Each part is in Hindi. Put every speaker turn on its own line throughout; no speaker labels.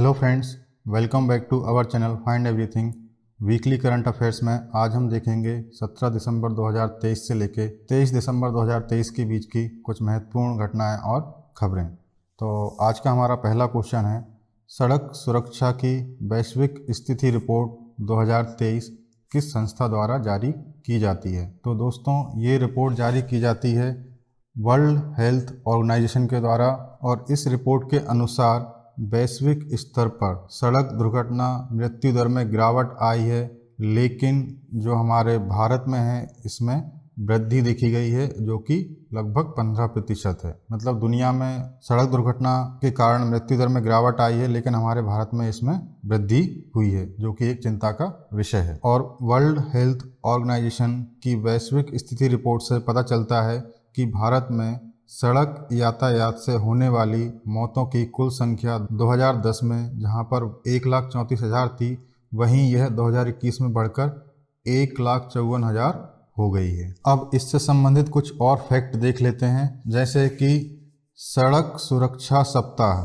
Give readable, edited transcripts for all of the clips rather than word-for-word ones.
Hello friends, welcome back to our channel find everything. Weekly current affairs में आज हम देखेंगे 17 दिसंबर 2023 से लेके 23 दिसंबर 2023 के बीच की कुछ महत्वपूर्ण घटनाएं और खबरें। तो आज का हमारा पहला क्वेश्चन है, सड़क सुरक्षा की वैश्विक स्थिति रिपोर्ट 2023 किस संस्था द्वारा जारी की जाती है। तो दोस्तों, ये रिपोर्ट जारी की जाती है वर्ल्ड हेल्थ ऑर्गेनाइजेशन के द्वारा, और इस रिपोर्ट के अनुसार वैश्विक स्तर पर सड़क दुर्घटना मृत्यु दर में गिरावट आई है, लेकिन जो हमारे भारत में है इसमें वृद्धि देखी गई है, जो कि लगभग 15% है। मतलब दुनिया में सड़क दुर्घटना के कारण मृत्यु दर में गिरावट आई है, लेकिन हमारे भारत में इसमें वृद्धि हुई है, जो कि एक चिंता का विषय है। और वर्ल्ड हेल्थ ऑर्गेनाइजेशन की वैश्विक स्थिति रिपोर्ट से पता चलता है कि भारत में सड़क यातायात से होने वाली मौतों की कुल संख्या 2010 में जहां पर 1,34,000 थी, वहीं यह 2021 में बढ़कर 1,54,000 हो गई है। अब इससे संबंधित कुछ और फैक्ट देख लेते हैं, जैसे कि सड़क सुरक्षा सप्ताह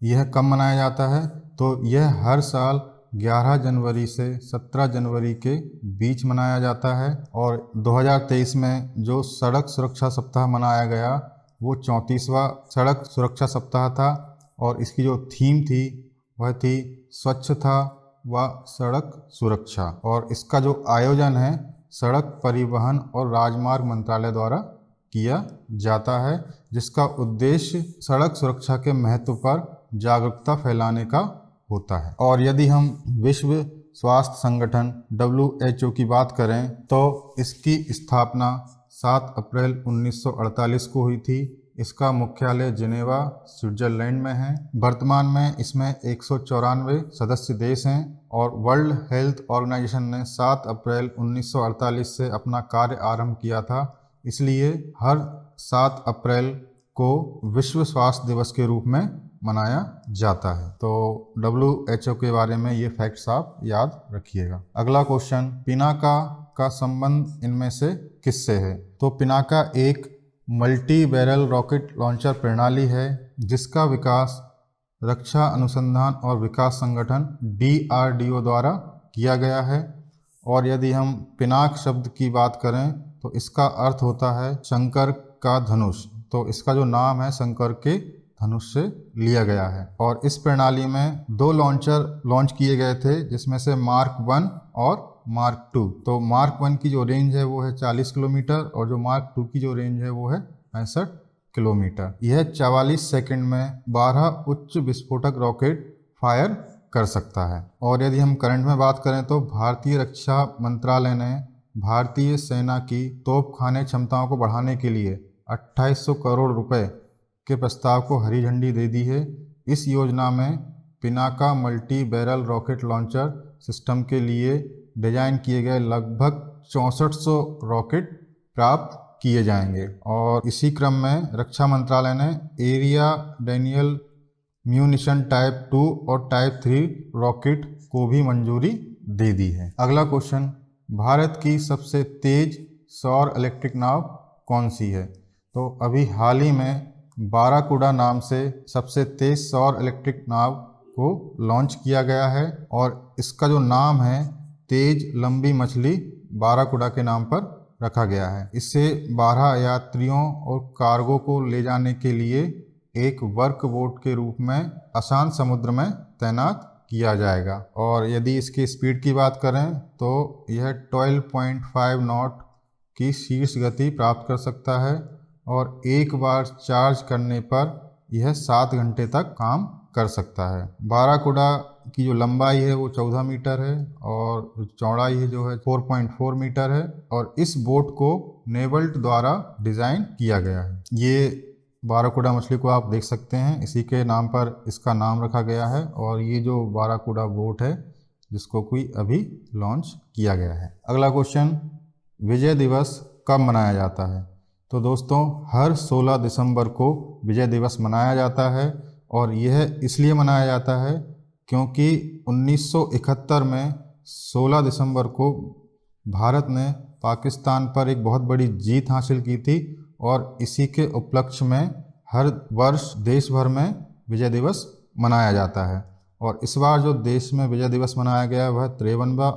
यह कब मनाया जाता है। तो यह हर साल 11 जनवरी से 17 जनवरी के बीच मनाया जाता है, और 2023 में जो सड़क सुरक्षा सप्ताह मनाया गया वो 34वां सड़क सुरक्षा सप्ताह था, और इसकी जो थीम थी वह थी स्वच्छता व सड़क सुरक्षा। और इसका जो आयोजन है सड़क परिवहन और राजमार्ग मंत्रालय द्वारा किया जाता है, जिसका उद्देश्य सड़क सुरक्षा के महत्व पर जागरूकता फैलाने का होता है। और यदि हम विश्व स्वास्थ्य संगठन WHO की बात करें तो इसकी स्थापना 7 अप्रैल 1948 को हुई थी। इसका मुख्यालय जिनेवा स्विट्जरलैंड में है। वर्तमान में इसमें 194 सदस्य देश हैं, और वर्ल्ड हेल्थ ऑर्गेनाइजेशन ने 7 अप्रैल 1948 से अपना कार्य आरंभ किया था, इसलिए हर 7 अप्रैल को विश्व स्वास्थ्य दिवस के रूप में मनाया जाता है। तो WHO के बारे में ये फैक्ट्स आप याद रखिएगा। अगला क्वेश्चन, पिनाका का संबंध इनमें से किससे है। तो पिनाका एक मल्टी बैरल रॉकेट लॉन्चर प्रणाली है, जिसका विकास रक्षा अनुसंधान और विकास संगठन DRDO द्वारा किया गया है। और यदि हम पिनाक शब्द की बात करें तो इसका अर्थ होता है शंकर का धनुष। तो इसका जो नाम है शंकर के धनुष से लिया गया है। और इस प्रणाली में 2 लॉन्चर लॉन्च किए गए थे, जिसमें से मार्क 1 और मार्क 2। तो मार्क 1 की जो रेंज है वो है 40 किलोमीटर, और जो मार्क 2 की जो रेंज है वो है 65 किलोमीटर। यह 44 सेकंड में 12 उच्च विस्फोटक रॉकेट फायर कर सकता है। और यदि हम करंट में बात करें तो भारतीय रक्षा मंत्रालय ने भारतीय सेना की तोपखाने क्षमताओं को बढ़ाने के लिए 2800 करोड़ रुपए के प्रस्ताव को हरी झंडी दे दी है। इस योजना में Pinaka multi barrel rocket launcher system के लिए डिजाइन किए गए लगभग 6400 रॉकेट प्राप्त किए जाएंगे। और इसी क्रम में रक्षा मंत्रालय ने एरिया डैनियल म्यूनिशन टाइप 2 और टाइप 3 रॉकेट को भी मंजूरी दे दी है। अगला क्वेश्चन, भारत की सबसे तेज सौर इलेक्ट्रिक नाव कौन सी है। तो अभी हाल ही में बाराकुडा नाम से सबसे तेज सौर इलेक्ट्रिक नाव को लॉन्च किया गया है, और इसका जो नाम है तेज लंबी मछली बाराकुडा के नाम पर रखा गया है। इससे 12 यात्रियों और कार्गो को ले जाने के लिए एक वर्क बोट के रूप में अशांत समुद्र में तैनात किया जाएगा। और यदि इसकी स्पीड की बात करें तो यह 12.5 नॉट की शीर्ष गति प्राप्त कर सकता है, और एक बार चार्ज करने पर यह 7 घंटे तक काम कर सकता है। बाराकुडा की जो लंबाई है वो 14 मीटर है, और चौड़ाई है जो है 4.4 मीटर है, और इस बोट को नेवल्ट द्वारा डिज़ाइन किया गया है। ये बाराकुडा मछली को आप देख सकते हैं, इसी के नाम पर इसका नाम रखा गया है। और ये जो बाराकुडा बोट है जिसको कोई अभी लॉन्च किया गया है। अगला क्वेश्चन, विजय दिवस कब मनाया जाता है। तो दोस्तों, हर 16 दिसंबर को विजय दिवस मनाया जाता है, और यह इसलिए मनाया जाता है क्योंकि 1971 में 16 दिसंबर को भारत ने पाकिस्तान पर एक बहुत बड़ी जीत हासिल की थी, और इसी के उपलक्ष्य में हर वर्ष देश भर में विजय दिवस मनाया जाता है। और इस बार जो देश में विजय दिवस मनाया गया वह 53वां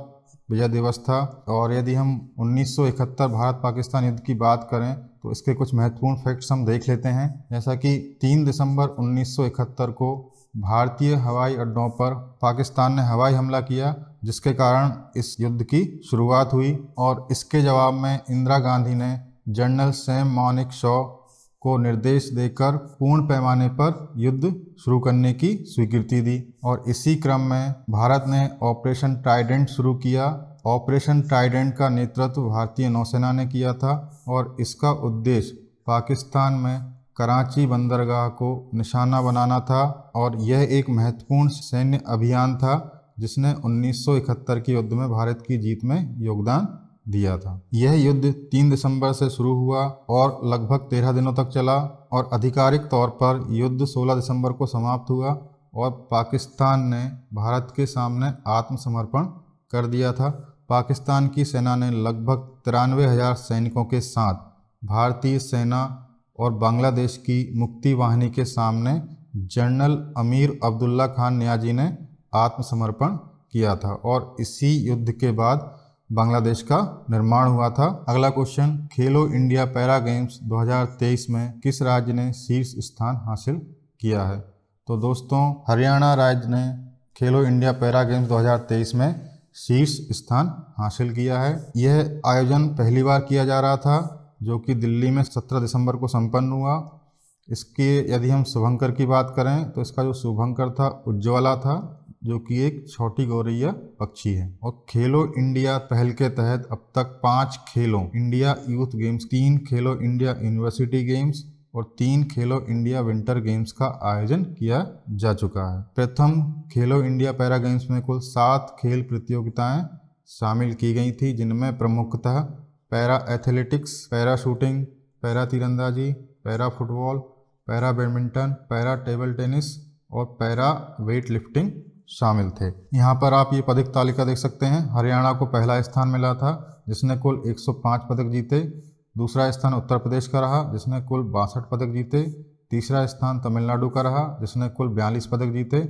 विजय दिवस था। और यदि हम 1971 भारत पाकिस्तान युद्ध की बात करें तो इसके कुछ महत्वपूर्ण फैक्ट्स हम देख लेते हैं। जैसा कि 3 दिसंबर 1971 को भारतीय हवाई अड्डों पर पाकिस्तान ने हवाई हमला किया, जिसके कारण इस युद्ध की शुरुआत हुई। और इसके जवाब में इंदिरा गांधी ने जनरल सैम मानेकशॉ को निर्देश देकर पूर्ण पैमाने पर युद्ध शुरू करने की स्वीकृति दी। और इसी क्रम में भारत ने ऑपरेशन ट्राइडेंट शुरू किया। ऑपरेशन ट्राइडेंट का नेतृत्व भारतीय नौसेना ने किया था और इसका उद्देश्य पाकिस्तान में कराची बंदरगाह को निशाना बनाना था। और यह एक महत्वपूर्ण सैन्य अभियान था जिसने 1971 के युद्ध में भारत की जीत में योगदान दिया था। यह युद्ध 3 दिसंबर से शुरू हुआ और लगभग 13 दिनों तक चला और आधिकारिक तौर पर युद्ध 16 दिसंबर को समाप्त हुआ और पाकिस्तान ने भारत के सामने आत्मसमर्पण कर दिया था। पाकिस्तान की सेना ने लगभग 93,000 सैनिकों के साथ भारतीय सेना और बांग्लादेश की मुक्ति वाहिनी के सामने जनरल अमीर अब्दुल्ला खान नियाजी ने आत्मसमर्पण किया था और इसी युद्ध के बाद बांग्लादेश का निर्माण हुआ था। अगला क्वेश्चन, खेलो इंडिया पैरा गेम्स 2023 में किस राज्य ने शीर्ष स्थान हासिल किया है? तो दोस्तों, हरियाणा राज्य ने खेलो इंडिया पैरा गेम्स 2023 में शीर्ष स्थान हासिल किया है। यह आयोजन पहली बार किया जा रहा था जो कि दिल्ली में 17 दिसंबर को संपन्न हुआ। इसके यदि हम शुभंकर की बात करें तो इसका जो शुभंकर था उज्ज्वला था, जो कि एक छोटी गौरैया पक्षी है। और खेलो इंडिया पहल के तहत अब तक 5 खेलो इंडिया यूथ गेम्स, 3 खेलो इंडिया यूनिवर्सिटी गेम्स और 3 खेलो इंडिया विंटर गेम्स का आयोजन किया जा चुका है। प्रथम खेलो इंडिया पैरा गेम्स में कुल 7 खेल प्रतियोगिताएं शामिल की गई थी, जिनमें प्रमुखतः para athletics, para shooting, para तीरंदाजी, para football, para badminton, para table tennis और पैरा वेट लिफ्टिंग शामिल थे। यहाँ पर आप ये पदक तालिका देख सकते हैं। हरियाणा को पहला स्थान मिला था जिसने कुल 105 पदक जीते। दूसरा स्थान उत्तर प्रदेश का रहा जिसने कुल 62 पदक जीते। तीसरा स्थान तमिलनाडु का रहा जिसने कुल 42 पदक जीते।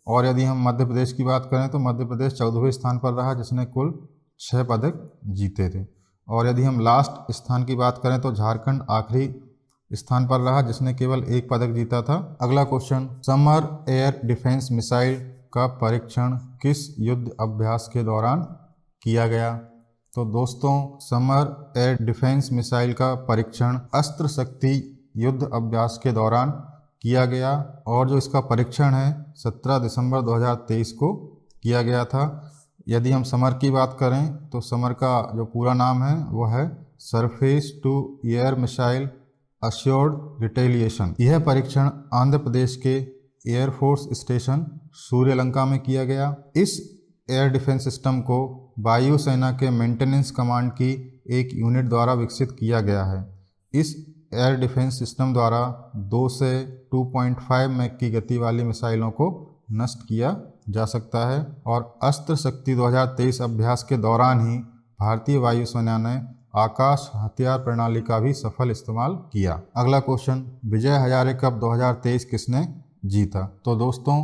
और यदि हम मध्य प्रदेश की बात करें तो मध्य प्रदेश 14वें स्थान पर रहा जिसने कुल 6 पदक जीते थे। और यदि हम लास्ट स्थान की बात करें तो झारखंड आखिरी स्थान पर रहा जिसने केवल 1 पदक जीता था। अगला question, summer air defence missile का परीक्षण किस युद्ध अभ्यास के दौरान किया गया? तो दोस्तों, समर एयर डिफेंस मिसाइल का परीक्षण अस्त्र शक्ति युद्ध अभ्यास के दौरान किया गया और जो इसका परीक्षण है 17 दिसंबर 2023 को किया गया था। यदि हम समर की बात करें तो समर का जो पूरा नाम है वो है surface to air missile assured retaliation. यह परीक्षण आंध्र प्रदेश के एयरफोर्स स्टेशन सूर्यलंका में किया गया। इस एयर डिफेंस सिस्टम को वायुसेना के मेंटेनेंस कमांड की एक यूनिट द्वारा विकसित किया गया है। इस एयर डिफेंस सिस्टम द्वारा 2 से 2.5 मैक की गति वाली मिसाइलों को नष्ट किया जा सकता है। और अस्त्र शक्ति 2023 अभ्यास के दौरान ही भारतीय वायुसेना ने आकाश हथियार प्रणाली का भी सफल इस्तेमाल किया। अगला क्वेश्चन, विजय हजारे कप 2023 किसने जीता? तो दोस्तों,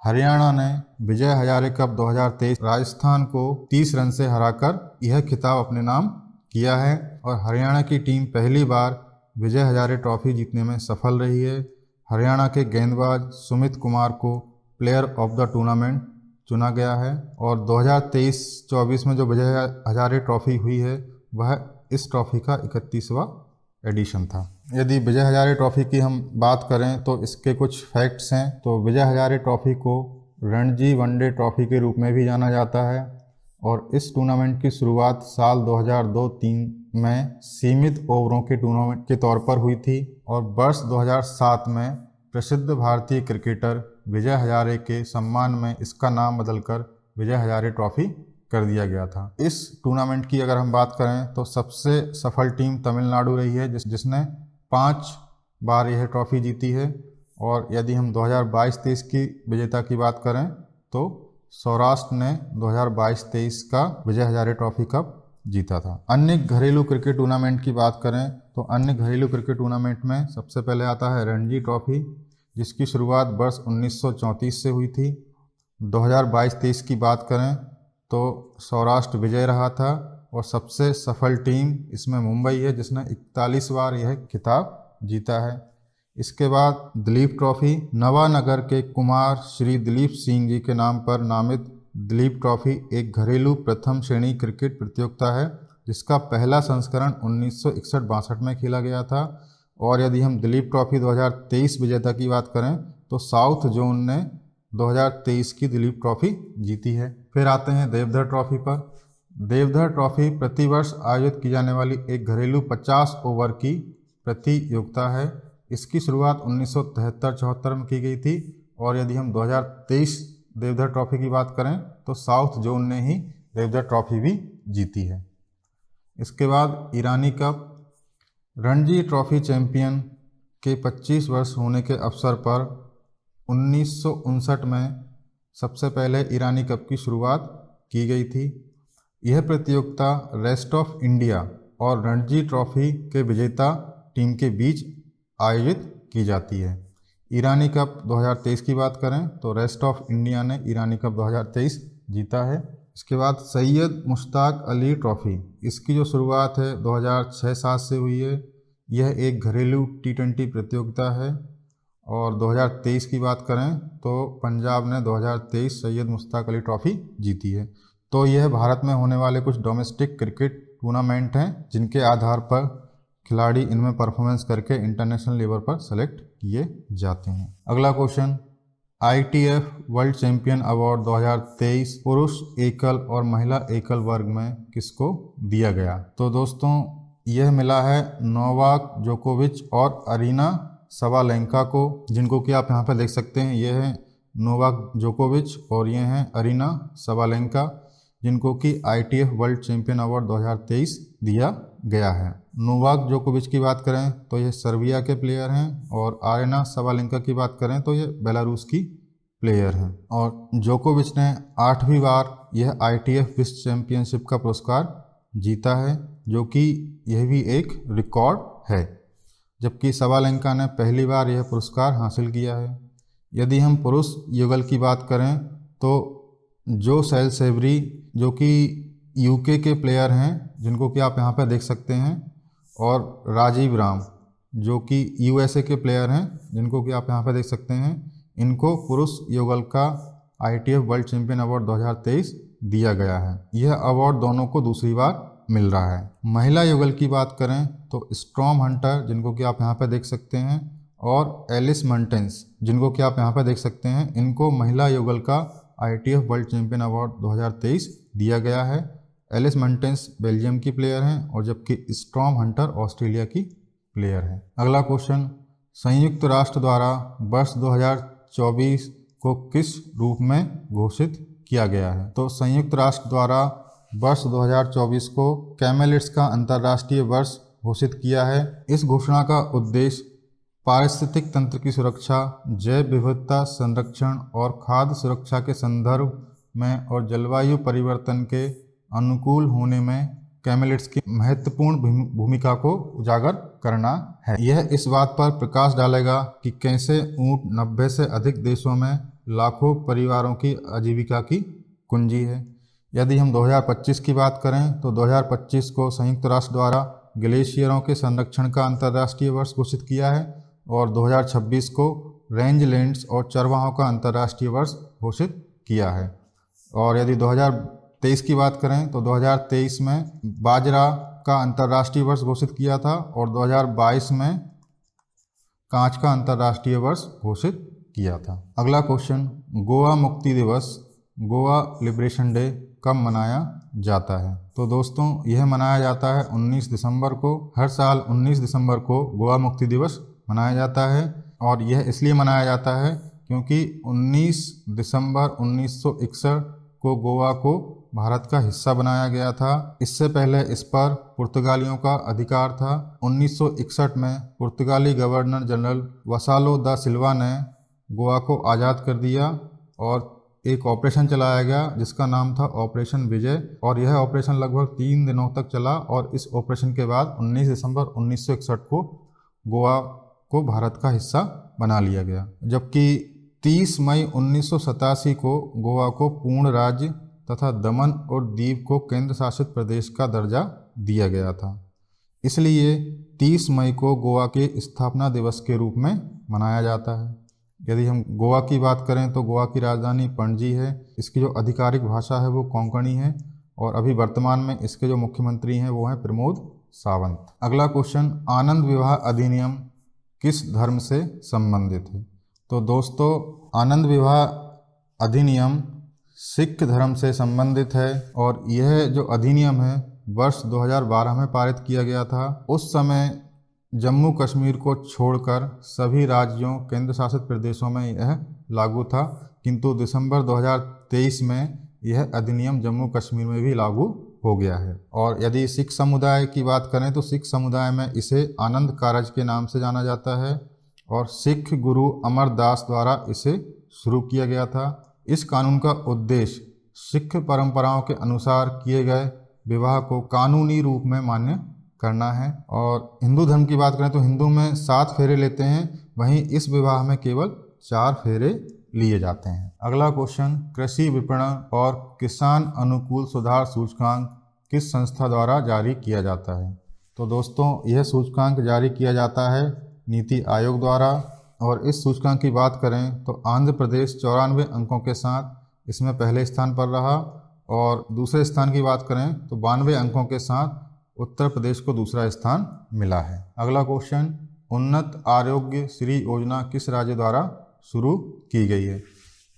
हरियाणा ने विजय हजारे कप 2023 राजस्थान को 30 रन से हराकर यह खिताब अपने नाम किया है। और हरियाणा की टीम पहली बार विजय हजारे ट्रॉफी जीतने में सफल रही है। हरियाणा के गेंदबाज सुमित कुमार को प्लेयर ऑफ द टूर्नामेंट चुना गया है। और 2023-24 में जो विजय हजारे ट्रॉफी हुई है वह इस ट्रॉफी का 31वां एडिशन था। यदि विजय हजारे ट्रॉफी की हम बात करें तो इसके कुछ फैक्ट्स हैं। तो विजय हजारे ट्रॉफी को रणजी वनडे ट्रॉफी के रूप में भी जाना जाता है और इस टूर्नामेंट की शुरुआत साल 2002-03 में सीमित ओवरों के टूर्नामेंट के तौर पर हुई थी और वर्ष 2007 में प्रसिद्ध भारतीय क्रिकेटर विजय हजारे के सम्मान में इसका नाम बदलकर विजय हजारे ट्रॉफी कर दिया गया था। इस टूर्नामेंट की अगर हम बात करें तो सबसे सफल टीम तमिलनाडु रही है जिसने 5 बार यह ट्रॉफी जीती है। और यदि हम 2022-23 की विजेता की बात करें तो सौराष्ट्र ने 2022-23 का विजय हजारे ट्रॉफी कप जीता था। अन्य घरेलू क्रिकेट टूर्नामेंट की बात करें तो अन्य घरेलू क्रिकेट टूर्नामेंट में सबसे पहले आता है रणजी ट्रॉफी, जिसकी शुरुआत वर्ष 1934 से हुई थी 2022-23 की बात करें तो सौराष्ट्र विजय रहा था और सबसे सफल टीम इसमें मुंबई है, जिसने 41 बार यह खिताब जीता है। इसके बाद दिलीप ट्रॉफी नवानगर के कुमार श्री दिलीप सिंह जी के नाम पर नामित दिलीप ट्रॉफी एक घरेलू प्रथम श्रेणी क्रिकेट प्रतियोगिता है, जिसका पहला संस्करण 1961-62 में खेला गया था। और यदि हम दिलीप ट्रॉफी 2023 विजेता की बात करें तो साउथ जोन ने 2023 की दिलीप ट्रॉफी जीती है। फिर आते हैं देवधर ट्रॉफी पर। देवधर ट्रॉफी प्रतिवर्ष आयोजित की जाने वाली एक घरेलू 50 ओवर की प्रतियोगिता है। इसकी शुरुआत 1973-74 में की गई थी और यदि हम 2023 देवधर ट्रॉफी की बात करें तो साउथ जोन ने ही देवधर ट्रॉफी भी जीती है। इसके बाद ईरानी कप। रणजी ट्रॉफी चैंपियन के 25 वर्ष होने के अवसर पर 1959 में सबसे पहले ईरानी कप की शुरुआत की गई थी। यह प्रतियोगिता रेस्ट ऑफ इंडिया और रणजी ट्रॉफी के विजेता टीम के बीच आयोजित की जाती है। ईरानी कप 2023 की बात करें तो रेस्ट ऑफ इंडिया ने ईरानी कप 2023 जीता है। इसके बाद सैयद मुश्ताक अली ट्रॉफी, इसकी जो शुरुआत है 2006-07 से हुई है। यह एक घरेलू T20 प्रतियोगिता है और 2023 की बात करें तो पंजाब ने 2023 सैयद मुश्ताक अली ट्रॉफी जीती है। तो यह भारत में होने वाले कुछ डोमेस्टिक क्रिकेट टूर्नामेंट हैं जिनके आधार पर खिलाड़ी इनमें परफॉर्मेंस करके इंटरनेशनल लेवल पर सेलेक्ट किए जाते हैं। अगला question, ITF world champion award 2023 पुरुष एकल और महिला एकल वर्ग में किसको दिया गया? तो दोस्तों यह मिला है नोवाक जोकोविच और अरीना सबालेंका को, जिनको कि आप यहाँ पर देख सकते हैं। यह है नोवाक जोकोविच और ये हैं अरीना सबालेंका, जिनको कि ITF वर्ल्ड चैंपियन अवार्ड 2023 दिया गया है। नोवाक जोकोविच की बात करें तो ये सर्बिया के प्लेयर हैं और अरीना सबालेंका की बात करें तो ये बेलारूस की प्लेयर हैं। और जोकोविच ने 8वीं बार यह ITF विश्व चैंपियनशिप का पुरस्कार जीता है, जो कि यह भी एक रिकॉर्ड है, जबकि सबालेंका ने पहली बार यह पुरस्कार हासिल किया है। यदि हम पुरुष युगल की बात करें तो जो सेल्सेवरी, जो कि UK के प्लेयर हैं, जिनको कि आप यहाँ पर देख सकते हैं, और राजीव राम, जो कि USA के प्लेयर हैं, जिनको कि आप यहाँ पर देख सकते हैं, इनको पुरुष युगल का ITF वर्ल्ड चैंपियन अवार्ड 2023 दिया गया है। यह अवार्ड दोनों को दूसरी बार मिल रहा है। महिला युगल की बात करें तो स्टॉर्म हंटर, जिनको कि आप यहाँ पर देख सकते हैं, और एलिस मंटेंस, जिनको कि आप यहाँ पर देख सकते हैं, इनको महिला युगल का ITF वर्ल्ड चैंपियन अवार्ड 2023 दिया गया है। एलिस मंटेंस बेल्जियम की प्लेयर हैं और जबकि स्टॉर्म हंटर ऑस्ट्रेलिया की प्लेयर है। अगला क्वेश्चन, संयुक्त राष्ट्र द्वारा वर्ष 2024 को किस रूप में घोषित किया गया है? तो संयुक्त राष्ट्र द्वारा वर्ष 2024 को कैमेलिड्स का अंतर्राष्ट्रीय वर्ष घोषित किया है। इस घोषणा का उद्देश्य पारिस्थितिक तंत्र की सुरक्षा, जैव विविधता संरक्षण और खाद्य सुरक्षा के संदर्भ में और जलवायु परिवर्तन के अनुकूल होने में कैमेलिड्स की महत्वपूर्ण भूमिका को उजागर करना है। यह इस बात पर प्रकाश डालेगा कि कैसे ऊंट 90 से अधिक देशों में लाखों परिवारों की आजीविका की कुंजी है। यदि हम 2025 की बात करें तो 2025 को संयुक्त राष्ट्र द्वारा ग्लेशियरों के संरक्षण का अंतर्राष्ट्रीय वर्ष घोषित किया है और 2026 को रेंजलैंड्स और चरवाहों का अंतर्राष्ट्रीय वर्ष घोषित किया है। और यदि 2023 की बात करें तो 2023 में बाजरा का अंतर्राष्ट्रीय वर्ष घोषित किया था और 2022 में कांच का अंतर्राष्ट्रीय वर्ष घोषित किया था। अगला क्वेश्चन, गोवा मुक्ति दिवस, गोवा लिबरेशन डे कब मनाया जाता है? तो दोस्तों यह मनाया जाता है 19 दिसंबर को। हर साल 19 दिसंबर को गोवा मुक्ति दिवस मनाया जाता है और यह इसलिए मनाया जाता है क्योंकि 19 दिसंबर 1961 को गोवा को भारत का हिस्सा बनाया गया था। इससे पहले इस पर पुर्तगालियों का अधिकार था। 1961 में पुर्तगाली गवर्नर जनरल वसालो दा सिल्वा ने गोवा को आज़ाद कर दिया और एक ऑपरेशन चलाया गया जिसका नाम था ऑपरेशन विजय, और यह ऑपरेशन लगभग 3 दिनों तक चला और इस ऑपरेशन के बाद 19 दिसंबर 1961 को गोवा को भारत का हिस्सा बना लिया गया। जबकि 30 मई 1987 को गोवा को पूर्ण राज्य तथा दमन और दीव को केंद्र शासित प्रदेश का दर्जा दिया गया था। इसलिए 30 मई को गोवा के स्थापना दिवस के रूप में मनाया जाता है। यदि हम गोवा की बात करें तो गोवा की राजधानी पणजी है। इसकी जो आधिकारिक भाषा है वो कोंकणी है और अभी वर्तमान में इसके जो मुख्यमंत्री हैं वो हैं प्रमोद सावंत। अगला क्वेश्चन, आनंद विवाह अधिनियम किस धर्म से संबंधित है? तो दोस्तों, आनंद विवाह अधिनियम सिख धर्म से संबंधित है और यह जो अधिनियम है वर्ष 2012 में पारित किया गया था। उस समय जम्मू कश्मीर को छोड़कर सभी राज्यों केंद्र शासित प्रदेशों में यह लागू था, किंतु दिसंबर 2023 में यह अधिनियम जम्मू कश्मीर में भी लागू हो गया है। और यदि सिख समुदाय की बात करें तो सिख समुदाय में इसे आनंद कारज के नाम से जाना जाता है और सिख गुरु अमरदास द्वारा इसे शुरू किया गया था। इस कानून का उद्देश्य सिख परंपराओं के अनुसार किए गए विवाह को कानूनी रूप में मान्य करना है। और हिंदू धर्म की बात करें तो हिंदू में 7 फेरे लेते हैं, वहीं इस विवाह में केवल 4 फेरे लिए जाते हैं। अगला क्वेश्चन, कृषि विपणन और किसान अनुकूल सुधार सूचकांक किस संस्था द्वारा जारी किया जाता है? तो दोस्तों, यह सूचकांक जारी किया जाता है नीति आयोग द्वारा और इस सूचकांक की बात करें तो आंध्र प्रदेश 94 अंकों के साथ इसमें पहले स्थान पर रहा और दूसरे स्थान की बात करें तो 92 अंकों के साथ उत्तर प्रदेश को दूसरा स्थान मिला है। अगला क्वेश्चन, उन्नत आरोग्य श्री योजना किस राज्य द्वारा शुरू की गई है?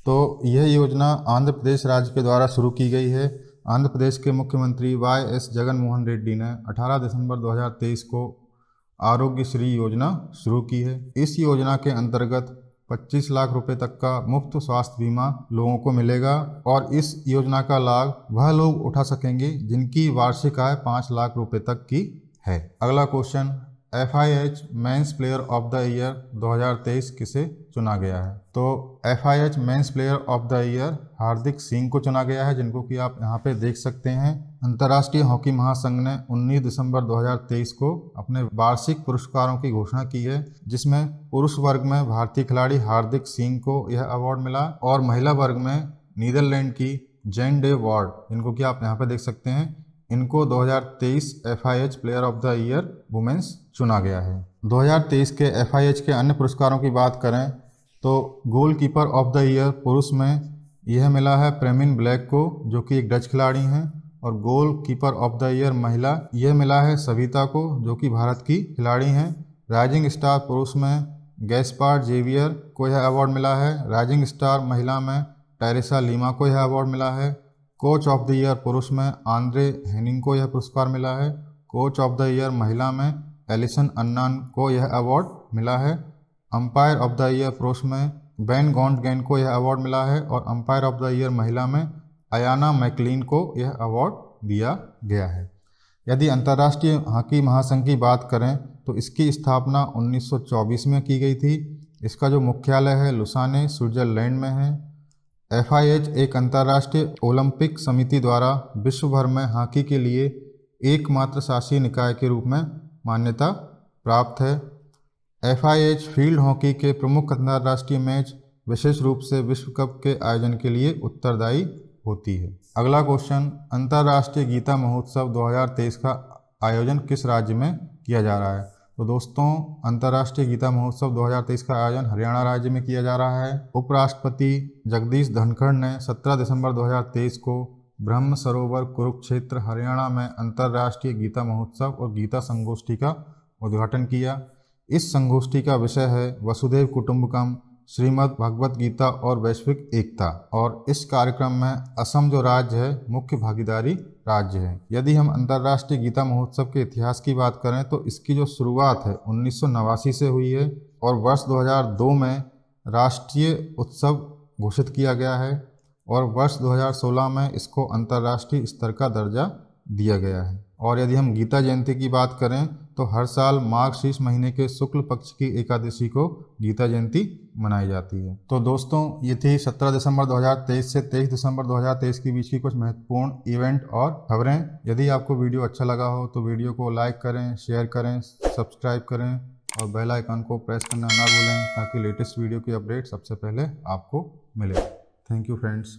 तो यह योजना आंध्र प्रदेश राज्य के द्वारा शुरू की गई है। आंध्र प्रदेश के मुख्यमंत्री YS जगन मोहन रेड्डी ने 18 दिसंबर 2023 को आरोग्य श्री योजना शुरू की है। इस योजना के अंतर्गत 25 लाख रुपए तक का मुफ्त स्वास्थ्य बीमा लोगों को मिलेगा और इस योजना का लाभ वह लोग उठा सकेंगे जिनकी वार्षिक आय 5 लाख रुपए तक की है। अगला question, FIH men's player of the year 2023 किसे चुना गया है? तो FIH men's player of the year Hardik Singh को चुना गया है, जिनको कि आप यहाँ पे देख सकते हैं। अंतर्राष्ट्रीय हॉकी महासंघ ने 19 दिसंबर 2023 को अपने वार्षिक पुरस्कारों की घोषणा की है, जिसमें पुरुष वर्ग में भारतीय खिलाड़ी हार्दिक सिंह को यह अवार्ड मिला और महिला वर्ग में नीदरलैंड की जेन डे वार्ड, इनको कि आप यहाँ पे देख सकते हैं, इनको 2023 FIH player of the year women's चुना गया है। 2023 के FIH के अन्य पुरस्कारों की बात करें तो गोलकीपर ऑफ द ईयर पुरुष में यह मिला है प्रेमिन ब्लैक को, जो कि एक डच खिलाड़ी हैं, और गोलकीपर ऑफ द ईयर महिला यह मिला है सविता को, जो कि भारत की खिलाड़ी हैं। राइजिंग स्टार पुरुष में गैस्पार्ड जेवियर को यह अवार्ड मिला है। राइजिंग स्टार महिला में टेरेसा लीमा को यह अवार्ड मिला है। कोच ऑफ द ईयर पुरुष में आंद्रे हेनिंग को यह पुरस्कार मिला है। कोच ऑफ द ईयर महिला में एलिसन अन्नान को यह अवार्ड मिला है। अंपायर ऑफ द ईयर पुरुष में बेन गॉन्टगैन को यह अवार्ड मिला है और अंपायर ऑफ द ईयर महिला में अयाना मैकलीन को यह अवार्ड दिया गया है। यदि अंतर्राष्ट्रीय हॉकी महासंघ की बात करें तो इसकी स्थापना 1924 में की गई थी। इसका जो मुख्यालय है लुसाने स्विट्जरलैंड में है। FIH एक अंतर्राष्ट्रीय ओलंपिक समिति द्वारा विश्व भर में हॉकी के लिए एकमात्र शासी निकाय के रूप में मान्यता प्राप्त है। FIH फील्ड हॉकी के प्रमुख अंतर्राष्ट्रीय मैच विशेष रूप से विश्व कप के आयोजन के लिए उत्तरदायी होती है। अगला क्वेश्चन, अंतर्राष्ट्रीय गीता महोत्सव 2023 का आयोजन किस राज्य में किया जा रहा है? तो दोस्तों, अंतर्राष्ट्रीय गीता महोत्सव 2023 का आयोजन हरियाणा राज्य में किया जा रहा है। उपराष्ट्रपति जगदीश धनखड़ ने 17 दिसंबर 2023 को ब्रह्म सरोवर कुरुक्षेत्र हरियाणा में अंतर्राष्ट्रीय गीता महोत्सव और गीता संगोष्ठी का उद्घाटन किया। इस संगोष्ठी का विषय है वसुधैव कुटुंबकम, श्रीमद् भगवत गीता और वैश्विक एकता, और इस कार्यक्रम में असम जो राज्य है मुख्य भागीदारी राज्य है। यदि हम अंतर्राष्ट्रीय गीता महोत्सव के इतिहास की बात करें तो इसकी जो शुरुआत है 1989 से हुई है और वर्ष 2002 में राष्ट्रीय उत्सव घोषित किया गया है और वर्ष 2016 में इसको अंतर्राष्ट्रीय स्तर का दर्जा दिया गया है। और यदि हम गीता जयंती की बात करें तो हर साल मार्गशीर्ष महीने के शुक्ल पक्ष की एकादशी को गीता जयंती मनाई जाती है। तो दोस्तों, ये थी 17 दिसंबर 2023 से 23 दिसंबर 2023 के बीच की कुछ महत्वपूर्ण इवेंट और खबरें। यदि आपको वीडियो अच्छा लगा हो तो वीडियो को लाइक करें, शेयर करें, सब्सक्राइब करें और बेल आइकन को प्रेस करना ना भूलें ताकि लेटेस्ट वीडियो की अपडेट सबसे पहले आपको मिले। Thank you friends.